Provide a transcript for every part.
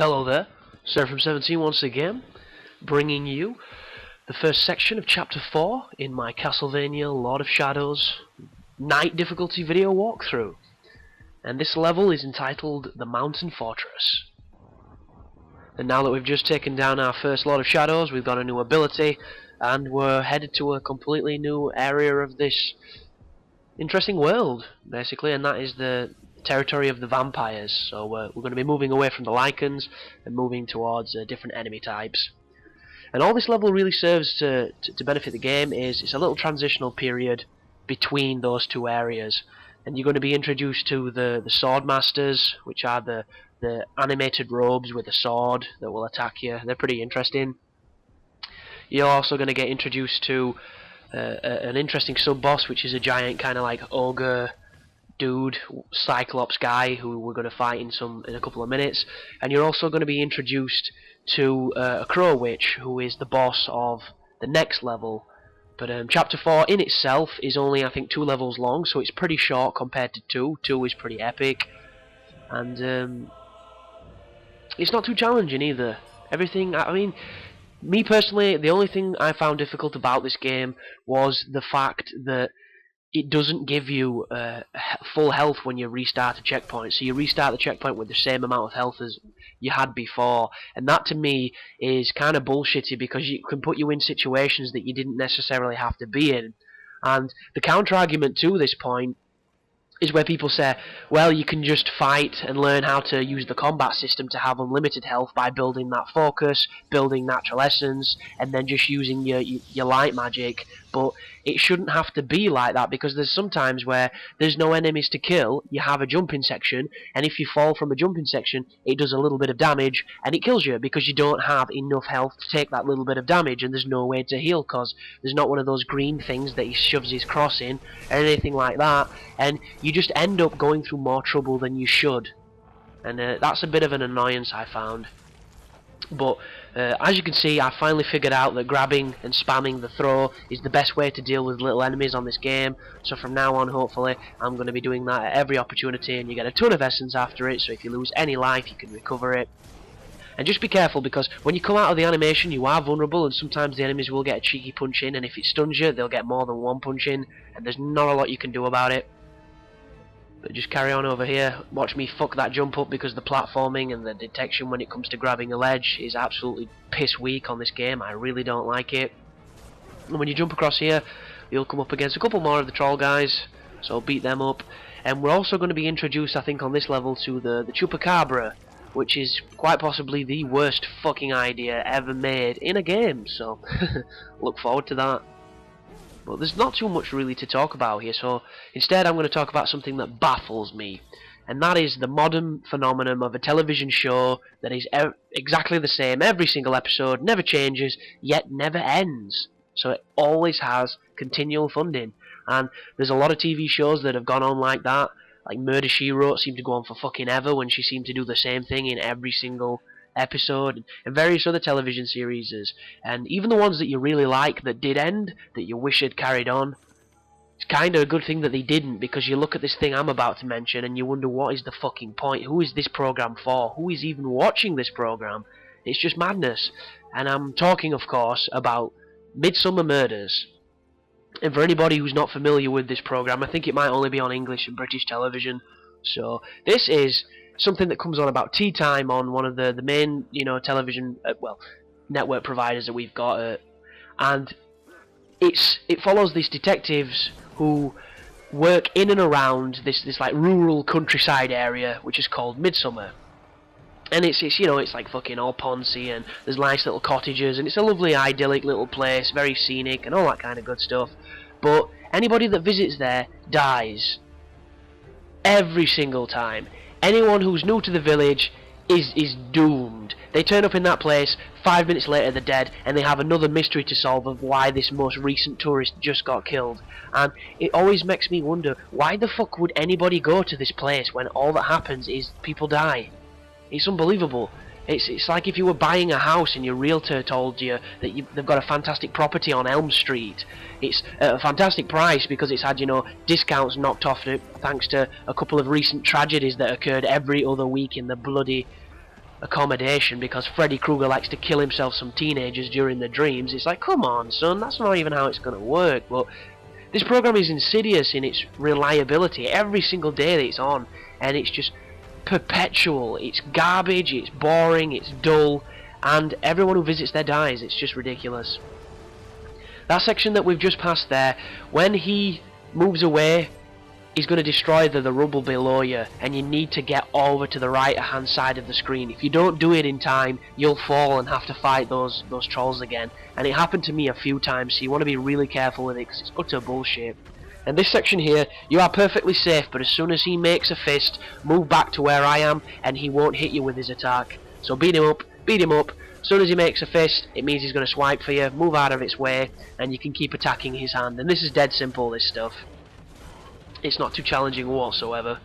Hello there, Sir from 17 once again, bringing you the first section of Chapter 4 in my Castlevania Lord of Shadows Night difficulty video walkthrough. And this level is entitled The Mountain Fortress. And now that we've just taken down our first Lord of Shadows, we've got a new ability, and we're headed to a completely new area of this interesting world, basically, and that is the territory of the vampires. So we're going to be moving away from the Lycans and moving towards different enemy types. And all this level really serves to benefit the game is it's a little transitional period between those two areas. And you're going to be introduced to the sword masters, which are the animated robes with a sword that will attack you. They're pretty interesting. You're also going to get introduced to an interesting sub-boss, which is a giant kind of like ogre dude, Cyclops guy, who we're going to fight in a couple of minutes. And you're also going to be introduced to a crow witch, who is the boss of the next level. But Chapter 4 in itself is only, I think, 2 levels long, so it's pretty short compared to 2. 2 is pretty epic. And it's not too challenging either. Everything, I mean, me personally, the only thing I found difficult about this game was the fact that it doesn't give you full health when you restart a checkpoint. So you restart the checkpoint with the same amount of health as you had before. And that to me is kind of bullshitty, because it can put you in situations that you didn't necessarily have to be in. And the counter argument to this point is where people say, well, you can just fight and learn how to use the combat system to have unlimited health by building that focus, building natural essence, and then just using your light magic. But it shouldn't have to be like that, because there's sometimes where there's no enemies to kill, you have a jumping section, and if you fall from a jumping section, it does a little bit of damage, and it kills you, because you don't have enough health to take that little bit of damage, and there's no way to heal, because there's not one of those green things that he shoves his cross in, or anything like that, and you just end up going through more trouble than you should. And that's a bit of an annoyance, I found. But as you can see, I finally figured out that grabbing and spamming the throw is the best way to deal with little enemies on this game. So from now on, hopefully, I'm going to be doing that at every opportunity, and you get a ton of essence after it, so if you lose any life, you can recover it. And just be careful, because when you come out of the animation, you are vulnerable, and sometimes the enemies will get a cheeky punch in, and if it stuns you, they'll get more than one punch in, and there's not a lot you can do about it. But just carry on over here. Watch me fuck that jump up, because the platforming and the detection when it comes to grabbing a ledge is absolutely piss weak on this game. I really don't like it. And when you jump across here, you'll come up against a couple more of the troll guys, so beat them up. And we're also going to be introduced, I think, on this level to the Chupacabra, which is quite possibly the worst fucking idea ever made in a game, so look forward to that. But there's not too much really to talk about here, so instead I'm going to talk about something that baffles me, and that is the modern phenomenon of a television show that is exactly the same every single episode, never changes, yet never ends. So it always has continual funding, and there's a lot of TV shows that have gone on like that, like Murder, She Wrote seemed to go on for fucking ever when she seemed to do the same thing in every single episode, and various other television series, and even the ones that you really like that did end, that you wish had carried on. It's kind of a good thing that they didn't, because you look at this thing I'm about to mention and you wonder, what is the fucking point? Who is this program for? Who is even watching this program? It's just madness. And I'm talking, of course, about Midsummer Murders. And for anybody who's not familiar with this program, I think it might only be on English and British television. So this is something that comes on about tea time on one of the main, television, network providers that we've got, and it follows these detectives who work in and around this like rural countryside area, which is called Midsummer. And it's like fucking all poncy, and there's nice little cottages, and it's a lovely idyllic little place, very scenic and all that kind of good stuff. But anybody that visits there dies every single time. Anyone who's new to the village is doomed. They turn up in that place, 5 minutes later they're dead, and they have another mystery to solve of why this most recent tourist just got killed. And it always makes me wonder, why the fuck would anybody go to this place when all that happens is people die? It's unbelievable. It's like if you were buying a house and your realtor told you that they've got a fantastic property on Elm Street. It's a fantastic price because it's had, discounts knocked off it thanks to a couple of recent tragedies that occurred every other week in the bloody accommodation because Freddy Krueger likes to kill himself some teenagers during their dreams. It's like, come on, son, that's not even how it's going to work. But this program is insidious in its reliability every single day that it's on, and it's just perpetual. It's garbage, it's boring, it's dull, and everyone who visits there dies. It's just ridiculous. That section that we've just passed there, when he moves away, he's going to destroy the rubble below you, and you need to get over to the right hand side of the screen. If you don't do it in time, you'll fall and have to fight those trolls again. And it happened to me a few times, so you want to be really careful with it because it's utter bullshit. And this section here, you are perfectly safe, but as soon as he makes a fist, move back to where I am, and he won't hit you with his attack. So beat him up, beat him up. As soon as he makes a fist, it means he's going to swipe for you, move out of its way, and you can keep attacking his hand. And this is dead simple, this stuff. It's not too challenging whatsoever.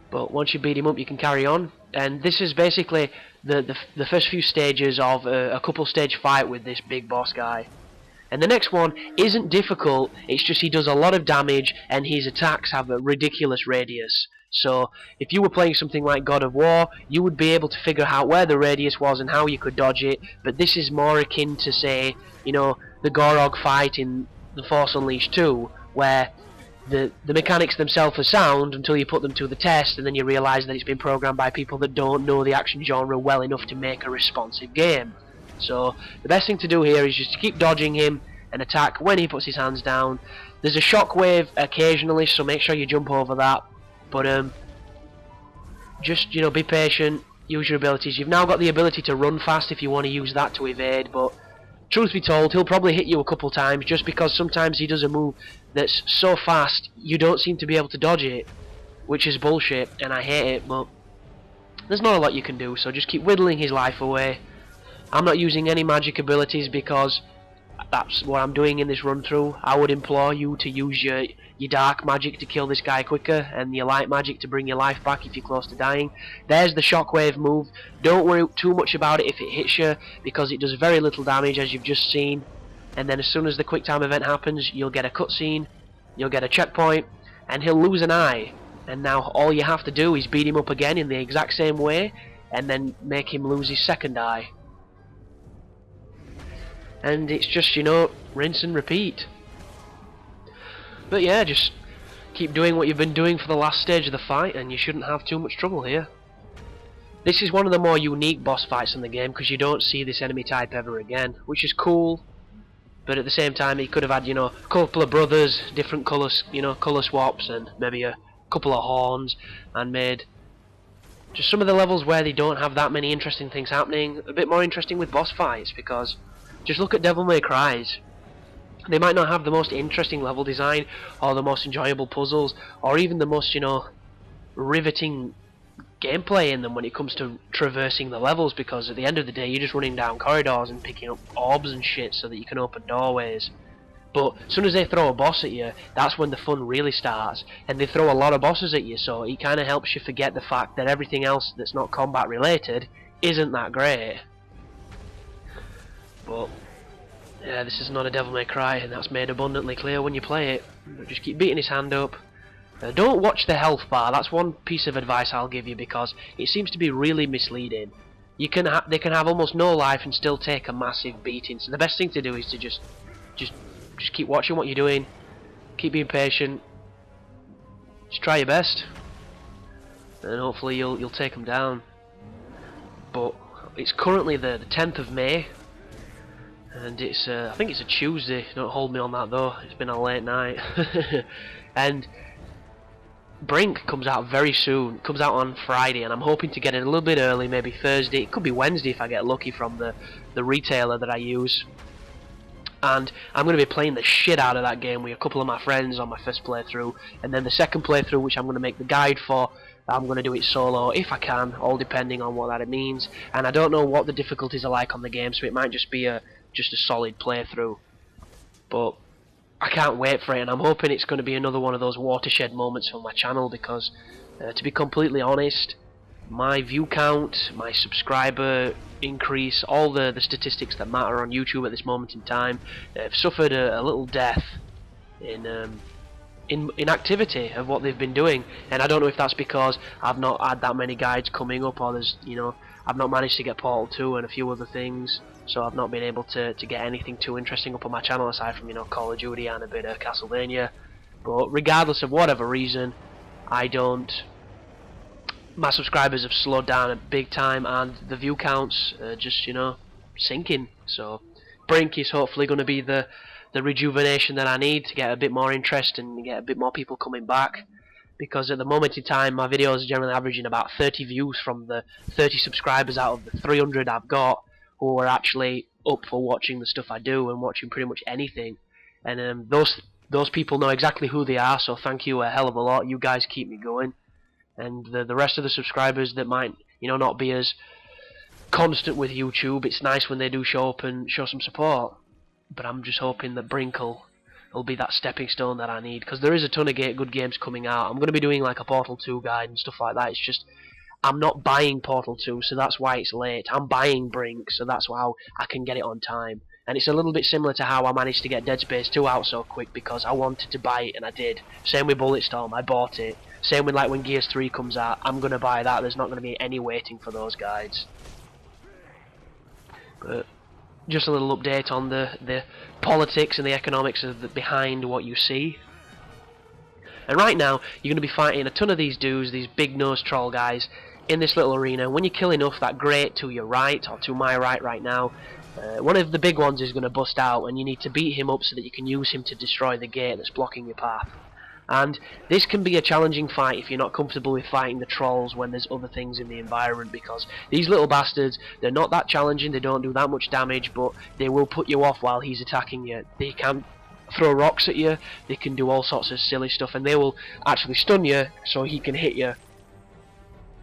But once you beat him up, you can carry on. And this is basically the first few stages of a couple stage fight with this big boss guy. And the next one isn't difficult, it's just he does a lot of damage and his attacks have a ridiculous radius. So if you were playing something like God of War, you would be able to figure out where the radius was and how you could dodge it. But this is more akin to, say, you know, the Gorog fight in The Force Unleashed 2, where the mechanics themselves are sound until you put them to the test, and then you realise that it's been programmed by people that don't know the action genre well enough to make a responsive game. So the best thing to do here is just to keep dodging him and attack when he puts his hands down. There's a shockwave occasionally, so make sure you jump over that. But just, you know, be patient, use your abilities. You've now got the ability to run fast if you want to use that to evade, but truth be told, he'll probably hit you a couple times just because sometimes he does a move that's so fast you don't seem to be able to dodge it, which is bullshit, and I hate it. But there's not a lot you can do, so just keep whittling his life away. I'm not using any magic abilities because that's what I'm doing in this run through. I would implore you to use your dark magic to kill this guy quicker, and your light magic to bring your life back if you're close to dying. There's the shockwave move. Don't worry too much about it if it hits you, because it does very little damage, as you've just seen. And then as soon as the quick time event happens, you'll get a cutscene, you'll get a checkpoint, and he'll lose an eye. And now all you have to do is beat him up again in the exact same way, and then make him lose his second eye. And it's just, you know, rinse and repeat. But yeah, just keep doing what you've been doing for the last stage of the fight, and you shouldn't have too much trouble here. This is one of the more unique boss fights in the game, because you don't see this enemy type ever again, which is cool. But at the same time, he could have had, you know, a couple of brothers, different colours, you know, colour swaps, and maybe a couple of horns, and made just some of the levels where they don't have that many interesting things happening a bit more interesting with boss fights. Because just look at Devil May Cry's. They might not have the most interesting level design, or the most enjoyable puzzles, or even the most, you know, riveting gameplay in them when it comes to traversing the levels, because at the end of the day you're just running down corridors and picking up orbs and shit so that you can open doorways. But as soon as they throw a boss at you, that's when the fun really starts, and they throw a lot of bosses at you, so it kind of helps you forget the fact that everything else that's not combat related isn't that great. But yeah, this is not a Devil May Cry, and that's made abundantly clear when you play it. Just keep beating his hand up. Don't watch the health bar. That's one piece of advice I'll give you, because it seems to be really misleading. They can have almost no life and still take a massive beating. So the best thing to do is to just keep watching what you're doing, keep being patient, just try your best, and hopefully you'll take them down. But it's currently the 10th of May. And it's I think it's a Tuesday. Don't hold me on that though. It's been a late night. And Brink comes out very soon. It comes out on Friday, and I'm hoping to get it a little bit early, maybe Thursday. It could be Wednesday if I get lucky from the retailer that I use. And I'm going to be playing the shit out of that game with a couple of my friends on my first playthrough, and then the second playthrough, which I'm going to make the guide for, I'm going to do it solo if I can, all depending on what that means. And I don't know what the difficulties are like on the game, so it might just be a solid playthrough. But I can't wait for it, and I'm hoping it's going to be another one of those watershed moments for my channel, because to be completely honest, my view count, my subscriber increase, all the statistics that matter on YouTube at this moment in time, have suffered a little death in inactivity of what they've been doing, and I don't know if that's because I've not had that many guides coming up, or there's, I've not managed to get Portal 2 and a few other things, so I've not been able to get anything too interesting up on my channel aside from Call of Duty and a bit of Castlevania. But regardless of whatever reason, my subscribers have slowed down a big time, and the view counts are just sinking. So Brink is hopefully going to be the rejuvenation that I need to get a bit more interest and get a bit more people coming back, because at the moment in time my videos are generally averaging about 30 views from the 30 subscribers out of the 300 I've got who are actually up for watching the stuff I do and watching pretty much anything. And those people know exactly who they are, so thank you a hell of a lot. You guys keep me going. And the rest of the subscribers that might not be as constant with YouTube, it's nice when they do show up and show some support. But I'm just hoping that Brink will be that stepping stone that I need, because there is a ton of good games coming out. I'm going to be doing like a Portal 2 guide and stuff like that. It's just I'm not buying Portal 2, so that's why it's late. I'm buying Brink, so that's how I can get it on time. And it's a little bit similar to how I managed to get Dead Space 2 out so quick, because I wanted to buy it and I did. Same with Bulletstorm, I bought it. Same with like when Gears 3 comes out, I'm going to buy that. There's not going to be any waiting for those guides. But just a little update on the politics and the economics behind what you see. And right now, you're going to be fighting a ton of these dudes, these big nose troll guys, in this little arena. When you kill enough, that grate to your right, or to my right now, one of the big ones is going to bust out, and you need to beat him up so that you can use him to destroy the gate that's blocking your path. And this can be a challenging fight if you're not comfortable with fighting the trolls when there's other things in the environment, because these little bastards, they're not that challenging, they don't do that much damage, but they will put you off while he's attacking you. They can throw rocks at you, they can do all sorts of silly stuff, and they will actually stun you so he can hit you.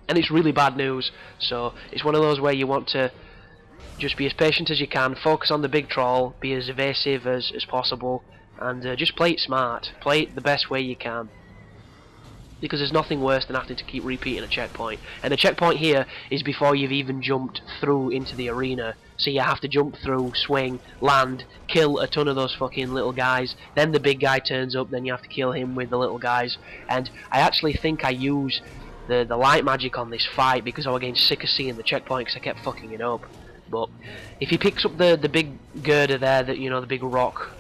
And it's really bad news, so it's one of those where you want to just be as patient as you can, focus on the big troll, be as evasive as possible, and just play it smart. Play it the best way you can, because there's nothing worse than having to keep repeating a checkpoint. And the checkpoint here is before you've even jumped through into the arena, so you have to jump through, swing, land, kill a ton of those fucking little guys, then the big guy turns up, then you have to kill him with the little guys. And I actually think I use the light magic on this fight because I was getting sick of seeing the checkpoint because I kept fucking it up. But if he picks up the big girder there, that the big rock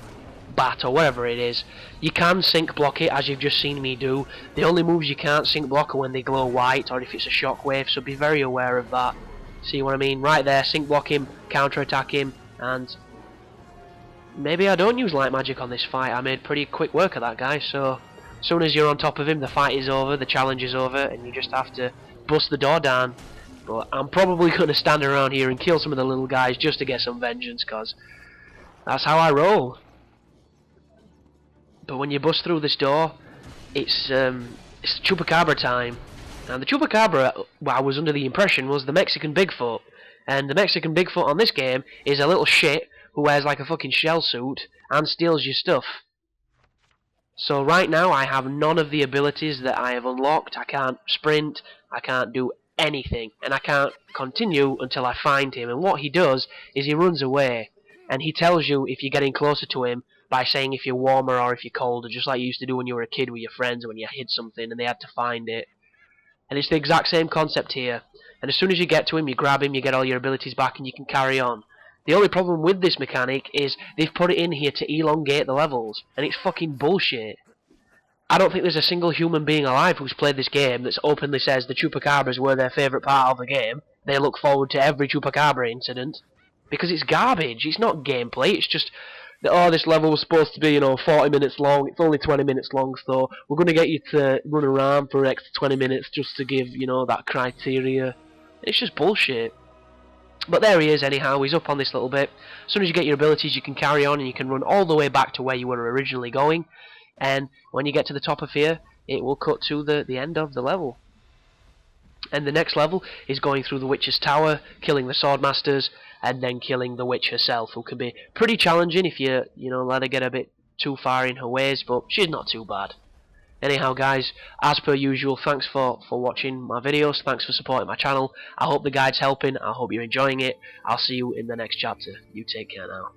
bat or whatever it is, you can sync block it, as you've just seen me do. The only moves you can't sync block are when they glow white or if it's a shockwave, so be very aware of that. See what I mean? Right there, sync block him, counter attack him, and maybe I don't use light magic on this fight. I made pretty quick work of that guy, so as soon as you're on top of him, the fight is over, the challenge is over, and you just have to bust the door down. But I'm probably going to stand around here and kill some of the little guys just to get some vengeance, because that's how I roll. But when you bust through this door, it's Chupacabra time. And the Chupacabra, well, I was under the impression, was the Mexican Bigfoot. And the Mexican Bigfoot on this game is a little shit who wears like a fucking shell suit and steals your stuff. So right now I have none of the abilities that I have unlocked. I can't sprint, I can't do anything, and I can't continue until I find him. And what he does is he runs away, and he tells you if you're getting closer to him by saying if you're warmer or if you're colder, just like you used to do when you were a kid with your friends when you hid something and they had to find it. And it's the exact same concept here. And as soon as you get to him, you grab him, you get all your abilities back, and you can carry on. The only problem with this mechanic is they've put it in here to elongate the levels, and it's fucking bullshit. I don't think there's a single human being alive who's played this game that's openly says the Chupacabras were their favourite part of the game. They look forward to every Chupacabra incident, because it's garbage. It's not gameplay, it's just that, oh, this level was supposed to be, 40 minutes long, it's only 20 minutes long, so we're going to get you to run around for an extra 20 minutes just to give, that criteria. It's just bullshit. But there he is anyhow, he's up on this little bit. As soon as you get your abilities, you can carry on and you can run all the way back to where you were originally going. And when you get to the top of here, it will cut to the end of the level. And the next level is going through the Witch's Tower, killing the Swordmasters, and then killing the witch herself, who can be pretty challenging if you, let her get a bit too far in her ways, but she's not too bad. Anyhow guys, as per usual, thanks for watching my videos, thanks for supporting my channel. I hope the guide's helping, I hope you're enjoying it. I'll see you in the next chapter. You take care now.